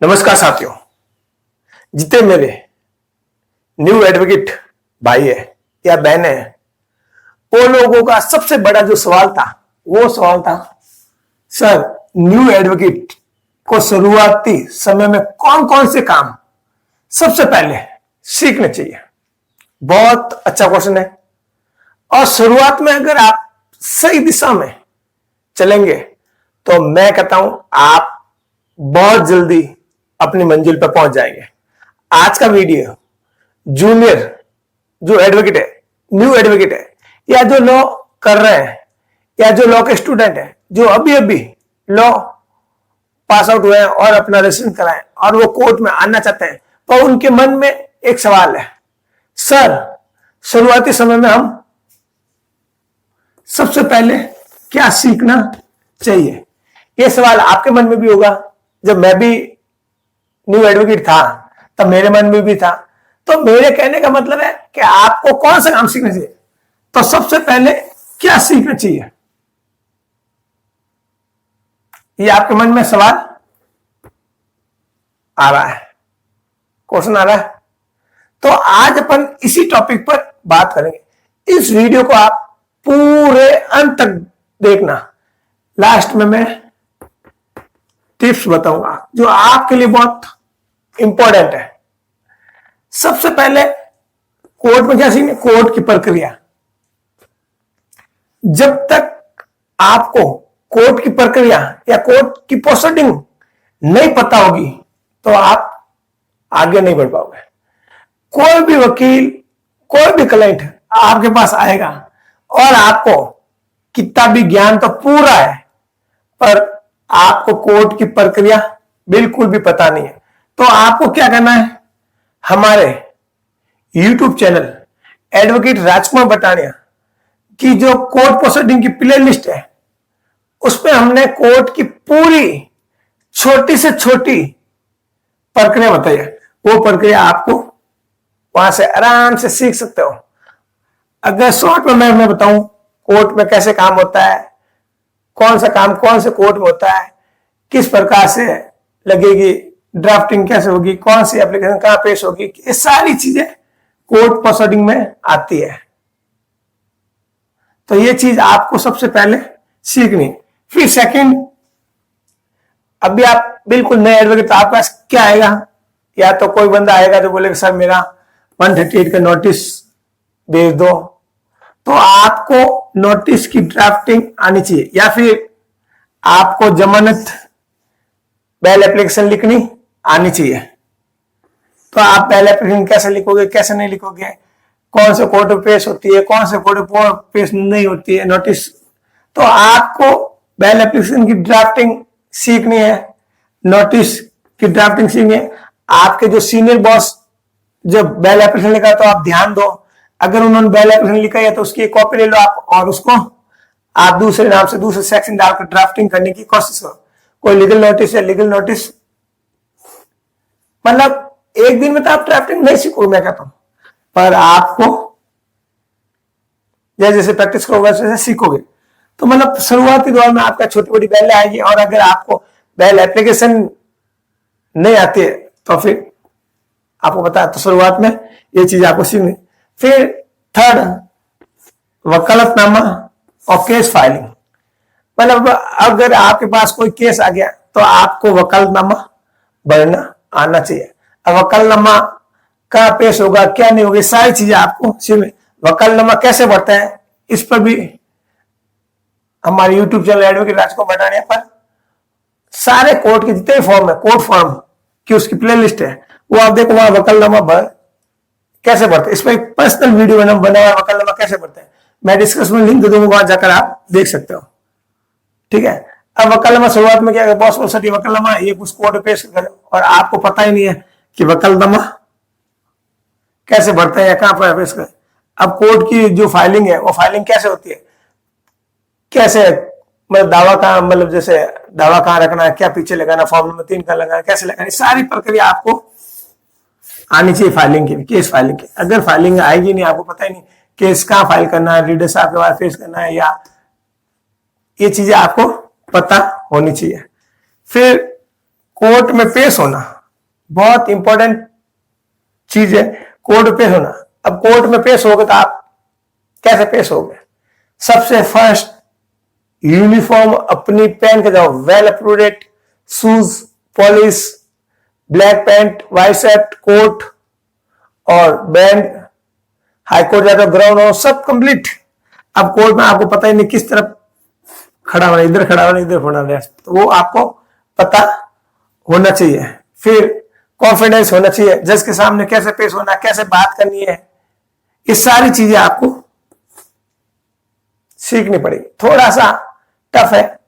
नमस्कार साथियों, जितने मेरे न्यू एडवोकेट भाई है या बहनें हैं, वो लोगों का सबसे बड़ा जो सवाल था वो सवाल था, सर न्यू एडवोकेट को शुरुआती समय में कौन कौन से काम सबसे पहले सीखने चाहिए। बहुत अच्छा क्वेश्चन है। और शुरुआत में अगर आप सही दिशा में चलेंगे तो मैं कहता हूं आप बहुत जल्दी अपनी मंजिल पर पहुंच जाएंगे। आज का वीडियो जूनियर जो एडवोकेट है, न्यू एडवोकेट है, या जो लॉ कर रहे हैं, या जो लॉ के स्टूडेंट है, जो अभी अभी लॉ पास आउट हुए हैं और अपना रेजिडेंस कराएं और वो कोर्ट में आना चाहते हैं, तो उनके मन में एक सवाल है, सर शुरुआती समय में हम सबसे पहले क्या सीखना चाहिए। ये सवाल आपके मन में भी होगा। जब मैं भी न्यू एडवोकेट था तब मेरे मन में भी था। तो मेरे कहने का मतलब है कि आपको कौन सा काम सीखना चाहिए। तो सबसे पहले क्या सीखना चाहिए, ये आपके मन में सवाल आ रहा है, क्वेश्चन आ रहा है। तो आज अपन इसी टॉपिक पर बात करेंगे। इस वीडियो को आप पूरे अंत तक देखना। लास्ट में मैं टिप्स बताऊंगा जो आपके लिए बहुत इंपॉर्टेंट है। सबसे पहले कोर्ट में क्या सीखना, कोर्ट की प्रक्रिया। जब तक आपको कोर्ट की प्रक्रिया या कोर्ट की प्रोसीडिंग नहीं पता होगी तो आप आगे नहीं बढ़ पाओगे। कोई भी वकील, कोई भी क्लाइंट आपके पास आएगा और आपको किताबी ज्ञान तो पूरा है, पर आपको कोर्ट की प्रक्रिया बिल्कुल भी पता नहीं है। तो आपको क्या करना है, हमारे YouTube चैनल एडवोकेट राजकुमार बटानिया की जो कोर्ट प्रोसीडिंग की प्ले लिस्ट है, उसमें हमने कोर्ट की पूरी छोटी से छोटी प्रक्रिया बताई है। वो प्रक्रिया आपको वहां से आराम से सीख सकते हो। अगर शॉर्ट में मैं बताऊं कोर्ट में कैसे काम होता है, कौन सा काम कौन से कोर्ट में होता है, किस प्रकार से लगेगी, ड्राफ्टिंग कैसे होगी, कौन सी एप्लीकेशन कहां पेश होगी, ये सारी चीजें कोर्ट प्रोसीडिंग में आती है। तो ये चीज आपको सबसे पहले सीखनी। फिर सेकंड, अभी आप बिल्कुल नए एडवोकेट, तो आपके पास क्या आएगा, या तो कोई बंदा आएगा जो बोलेगा सर मेरा 138 का नोटिस भेज दो, तो आपको नोटिस की ड्राफ्टिंग आनी चाहिए। या फिर आपको जमानत बेल एप्लीकेशन लिखनी आनी चाहिए। तो आप बेल एप्लीकेशन कैसे लिखोगे, कैसे नहीं लिखोगे, कौन से कोर्ट में पेश होती है, कौन से कोर्ट में पेश नहीं होती है नोटिस, तो आपको बेल एप्लीकेशन की ड्राफ्टिंग सीखनी है, नोटिस की ड्राफ्टिंग सीखनी है। आपके जो सीनियर बॉस जब बेल एप्लीकेशन लिखा तो आप ध्यान दो, अगर उन्होंने बेल एप्लीकेशन लिखा है तो उसकी एक कॉपी ले लो आप, और उसको आप दूसरे नाम से दूसरे सेक्शन डालकर ड्राफ्टिंग करने की कोशिश करो। कोई लीगल नोटिस है, लीगल नोटिस मतलब एक दिन में तो आप ड्राफ्टिंग नहीं सीखोगे मैं कहता हूं, पर आपको जैसे जैसे प्रैक्टिस करोगे वैसे वैसे सीखोगे। तो मतलब शुरुआती दौर में आपका छोटी बड़ी बेल आएगी, और अगर आपको बेल एप्लीकेशन नहीं आती है तो फिर आपको पता है, तो शुरुआत में ये चीज आपको सीखनी। फिर थर्ड, वकालतनामा और केस फाइलिंग। मतलब अगर आपके पास कोई केस आ गया तो आपको वकालतनामा भरना आना चाहिए। अब वकालतनामा कहां पेश होगा, क्या नहीं होगी, सारी चीजें आपको सीखनी। वकालतनामा कैसे भरता है इस पर भी हमारे YouTube चैनल एडवोकेट राजकुमार बटानिया पर सारे कोर्ट के जितने फॉर्म है, कोर्ट फॉर्म की उसकी प्ले लिस्ट है, वो आप देखो, वहां वकालतनामा भर कैसे भरते हैं। इस पर एक पर्सनल वीडियो बना हुआ वकालतनामा कैसे भरते हैं, मैं डिस्क्रिप्शन में लिंक दे दूंगा, वहां जाकर आप देख सकते हो। ठीक है। अब वकालतनामा शुरुआत में क्या, बॉस बोल सकती है वकालतनामा ये कुछ कोर्ट में पेश करे, और आपको पता ही नहीं है कि वकालतनामा कैसे भरते हैं या कहां पर पेश करें। अब कोर्ट की जो फाइलिंग है वो फाइलिंग कैसे होती है, कैसे मतलब दावा कहां, मतलब जैसे दावा कहां रखना है, क्या पीछे लगाना, फॉर्म नंबर 3 कहां लगाना, कैसे लगाना, सारी प्रक्रिया आपको आनी चाहिए फाइलिंग की, केस फाइलिंग की। अगर फाइलिंग आएगी नहीं, आपको पता ही नहीं केस कहां फाइल करना है, रीडर साहब के पास पेश करना है, या ये चीजें आपको पता होनी चाहिए। फिर कोर्ट में पेश होना बहुत इंपॉर्टेंट चीज है। कोर्ट में पेश होना, अब कोर्ट में पेश होगे तो आप कैसे पेश होगे? सबसे फर्स्ट यूनिफॉर्म अपनी पहन के जाओ, well approved shoes, polish, black pant, white shirt, coat और बैंड। हाई कोर्ट जाकर ग्राउंड हो, सब कंप्लीट। अब कोर्ट में आपको पता ही नहीं किस तरफ खड़ा होना, इधर खड़ा होना, इधर होना, तो वो आपको पता होना चाहिए। फिर कॉन्फिडेंस होना चाहिए, जज के सामने कैसे पेश होना, कैसे बात करनी है, ये सारी चीजें आपको सीखनी पड़ेगी। थोड़ा सा टफ है।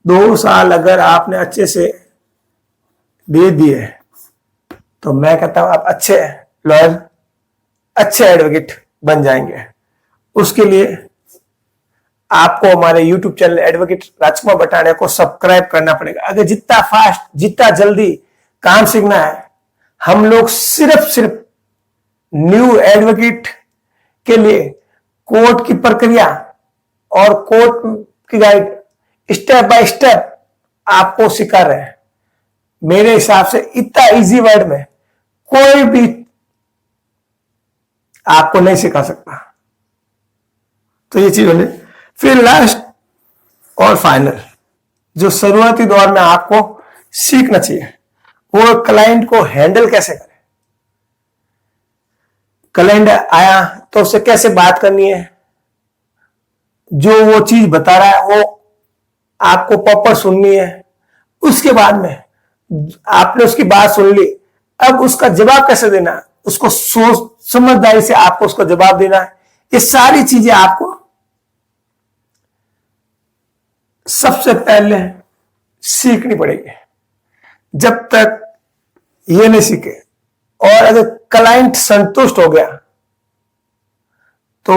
2 साल अगर आपने अच्छे से दे दिए तो मैं कहता हूं आप अच्छे लॉयर, अच्छे एडवोकेट बन जाएंगे। उसके लिए आपको हमारे YouTube चैनल एडवोकेट राजकुमार बटाने को सब्सक्राइब करना पड़ेगा। अगर जितना फास्ट, जितना जल्दी काम सीखना है, हम लोग सिर्फ न्यू एडवोकेट के लिए कोर्ट की प्रक्रिया और कोर्ट की गाइड स्टेप बाय स्टेप आपको सिखा रहे हैं। मेरे हिसाब से इतना इजी वर्ड में कोई भी आपको नहीं सिखा सकता। तो ये चीज होने। फिर लास्ट और फाइनल जो शुरुआती दौर में आपको सीखना चाहिए, वो क्लाइंट को हैंडल कैसे करें। क्लाइंट आया तो उससे कैसे बात करनी है, जो वो चीज बता रहा है वो आपको प्रॉपर सुननी है। उसके बाद में आपने उसकी बात सुन ली, अब उसका जवाब कैसे देना है, उसको सोच समझदारी से आपको उसका जवाब देना है। ये सारी चीजें आपको सबसे पहले सीखनी पड़ेगी। जब तक ये नहीं सीखे और अगर क्लाइंट संतुष्ट हो गया तो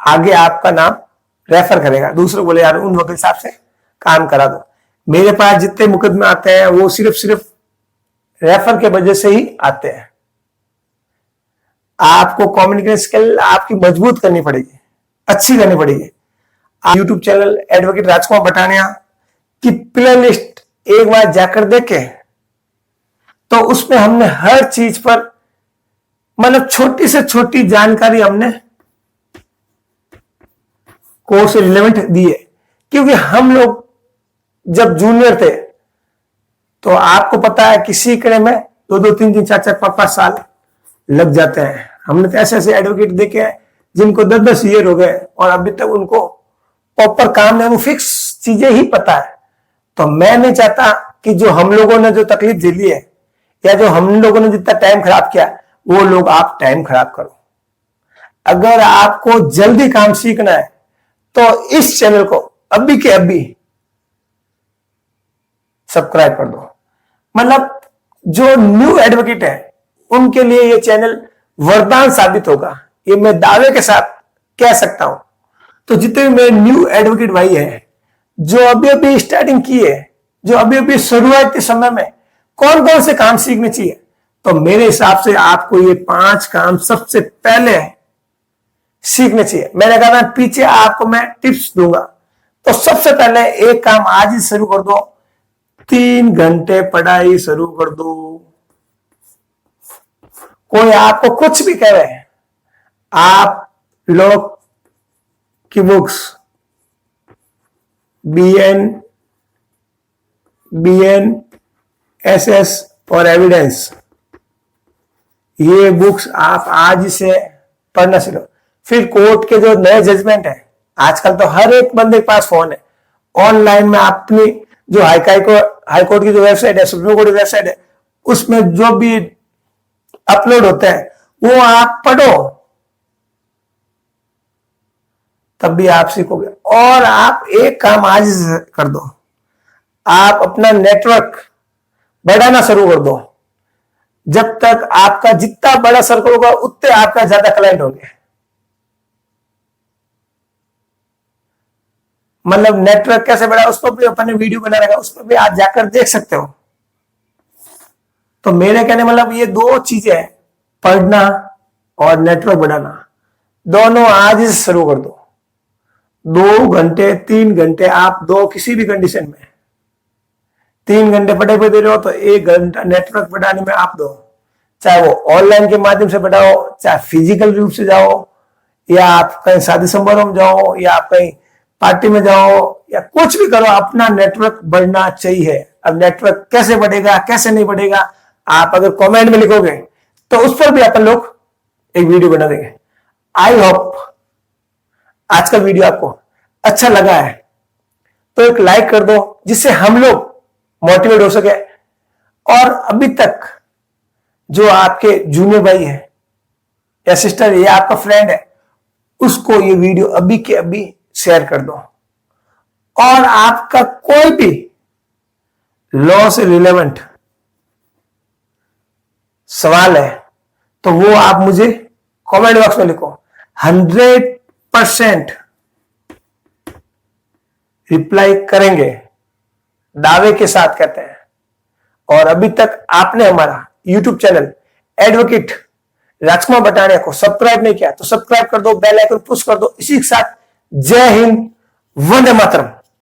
आगे आपका नाम रेफर करेगा, दूसरों बोले यार उन वकील साहब से काम करा दो। मेरे पास जितने मुकदमे आते हैं वो सिर्फ रेफर के वजह से ही आते हैं। आपको कम्युनिकेशन स्किल आपकी मजबूत करनी पड़ेगी, अच्छी करनी पड़ेगी। आप यूट्यूब चैनल एडवोकेट राजकुमार बटानिया की प्ले लिस्ट एक बार जाकर देखे तो उसमें हमने हर चीज पर मतलब छोटी से छोटी जानकारी हमने कोर्स से रिलेवेंट दी है। क्योंकि हम लोग जब जूनियर थे तो आपको पता है कि सीखने में 2-2, 3-3, 4-4, 5-5 साल लग जाते हैं। हमने तो ऐसे एडवोकेट देखे हैं जिनको 10-10 ईयर हो गए और अभी तक उनको प्रॉपर काम है, वो फिक्स चीजें ही पता है। तो मैं नहीं चाहता कि जो हम लोगों ने जो तकलीफ झेली है या जो हम लोगों ने जितना टाइम खराब किया वो लोग आप टाइम खराब करो। अगर आपको जल्दी काम सीखना है तो इस चैनल को अभी के अभी सब्सक्राइब कर दो। मतलब जो न्यू एडवोकेट है उनके लिए ये चैनल वरदान साबित होगा, ये मैं दावे के साथ कह सकता हूं। तो जितने भी मेरे न्यू एडवोकेट भाई हैं जो अभी अभी स्टार्टिंग की है, जो अभी अभी शुरुआती समय में कौन कौन से काम सीखने चाहिए, तो मेरे हिसाब से आपको ये 5 काम सबसे पहले सीखने चाहिए। मैंने कहा था पीछे आपको मैं टिप्स दूंगा, तो सबसे पहले एक काम आज ही शुरू कर दो, 3 घंटे पढ़ाई शुरू कर दो। कोई आपको कुछ भी कह रहे हैं, आप लोग की बुक्स बीएन, एसएस और एविडेंस, ये बुक्स आप आज से पढ़ना शुरू। फिर कोर्ट के जो नए जजमेंट है, आजकल तो हर एक बंदे के पास फोन है, ऑनलाइन में अपनी जो हाई कोर्ट की जो वेबसाइट है, सुप्रीम कोर्ट की वेबसाइट है, उसमें जो भी अपलोड होते हैं वो आप पढ़ो, तब भी आप सीखोगे। और आप एक काम आज कर दो, आप अपना नेटवर्क बढ़ाना शुरू कर दो। जब तक आपका जितना बड़ा सर्कल होगा उतने आपका ज्यादा क्लाइंट होंगे। मतलब नेटवर्क कैसे बढ़ा, उस पर भी अपने वीडियो बना रहेगा, उस पर भी आप जाकर देख सकते हो। तो मेरे कहने मतलब ये 2 चीजें हैं, पढ़ना और नेटवर्क बढ़ाना, दोनों आज ही शुरू कर दो। 2 घंटे 3 घंटे आप दो किसी भी कंडीशन में, 3 घंटे पढ़ाई पे दे रहे हो तो 1 घंटा नेटवर्क बढ़ाने में आप दो, चाहे वो ऑनलाइन के माध्यम से बढ़ाओ, चाहे फिजिकल रूप से जाओ, या आप कहीं शादी समारोह में जाओ, या आप कहीं पार्टी में जाओ, या कुछ भी करो, अपना नेटवर्क बढ़ना चाहिए। अब नेटवर्क कैसे बढ़ेगा कैसे नहीं बढ़ेगा, आप अगर कमेंट में लिखोगे तो उस पर भी अपन लोग एक वीडियो बना देंगे। आई होप आज का वीडियो आपको अच्छा लगा है तो एक लाइक कर दो, जिससे हम लोग मोटिवेट हो सके। और अभी तक जो आपके जूनियर भाई है या सिस्टर या आपका फ्रेंड है, उसको ये वीडियो अभी के अभी शेयर कर दो। और आपका कोई भी लॉ से रिलेवेंट सवाल है तो वो आप मुझे कमेंट बॉक्स में लिखो, 100% रिप्लाई करेंगे, दावे के साथ कहते हैं। और अभी तक आपने हमारा यूट्यूब चैनल एडवोकेट राजकुमार बटानिया को सब्सक्राइब नहीं किया तो सब्सक्राइब कर दो, बेल आइकन पुश कर दो। इसी के साथ जय हिंद, वंदे मातरम।